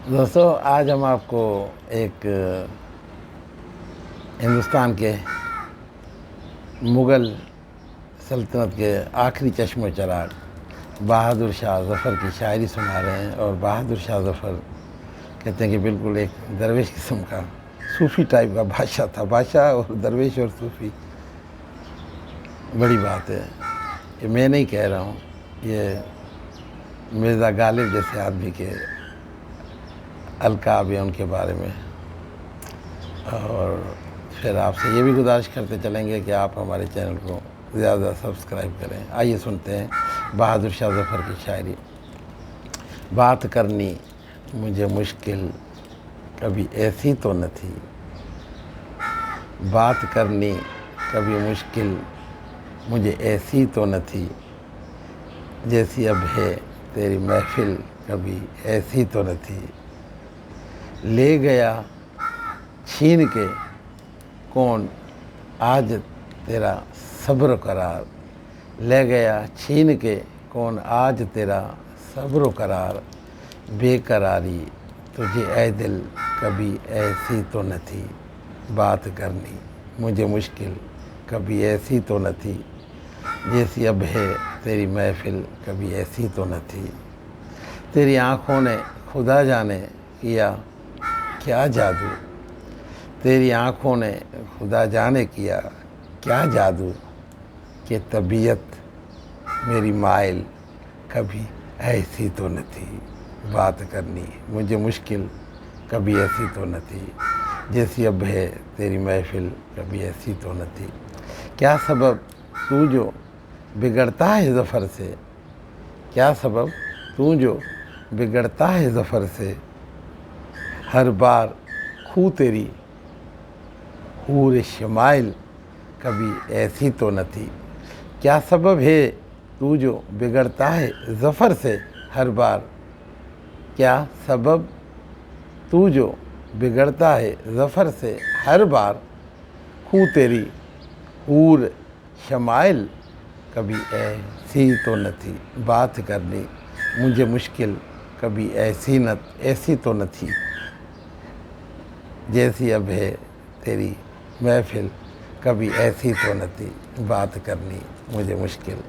دوستو آج ہم آپ کو ایک ہندوستان کے مغل سلطنت کے آخری چشم و چراغ بہادر شاہ ظفر کی شاعری سنا رہے ہیں۔ اور بہادر شاہ ظفر کہتے ہیں کہ بالکل ایک درویش قسم کا صوفی ٹائپ کا بادشاہ تھا۔ بادشاہ اور درویش اور صوفی بڑی بات ہے، یہ میں نہیں کہہ رہا ہوں، یہ مرزا غالب جیسے آدمی کے القاب ہیں ان کے بارے میں۔ اور پھر آپ سے یہ بھی گزارش کرتے چلیں گے کہ آپ ہمارے چینل کو زیادہ سبسکرائب کریں۔ آئیے سنتے ہیں بہادر شاہ ظفر کی شاعری۔ بات کرنی مجھے مشکل کبھی ایسی تو نہ تھی، بات کرنی کبھی مشکل مجھے ایسی تو نہ تھی، جیسی اب ہے تیری محفل کبھی ایسی تو نہ تھی۔ لے گیا چھین کے کون آج تیرا صبر و قرار، لے گیا چھین کے کون آج تیرا صبر و قرار، بے قراری تجھے اے دل کبھی ایسی تو نہ تھی، بات کرنی مجھے مشکل کبھی ایسی تو نہ تھی، جیسی اب ہے تیری محفل کبھی ایسی تو نہ تھی۔ تیری آنکھوں نے خدا جانے کیا کیا جادو، تیری آنکھوں نے خدا جانے کیا کیا جادو، کہ طبیعت میری مائل کبھی ایسی تو نہ تھی، بات کرنی مجھے مشکل کبھی ایسی تو نہ تھی، جیسی اب ہے تیری محفل کبھی ایسی تو نہ تھی۔ کیا سبب تو جو بگڑتا ہے ظفر سے، کیا سبب تو جو بگڑتا ہے ظفر سے، ہر بار خو تیری حور شمائل کبھی ایسی تو نہ تھی۔ کیا سبب ہے تو جو بگڑتا ہے ظفر سے، ہر بار کیا سبب تو جو بگڑتا ہے ظفر سے، ہر بار خو تیری حور شمائل کبھی ایسی تو نہ تھی، بات کرنی مجھے مشکل کبھی ایسی تو نہ تھی، جیسی اب ہے تیری محفل کبھی ایسی تو نہ تھی، بات کرنی مجھے مشکل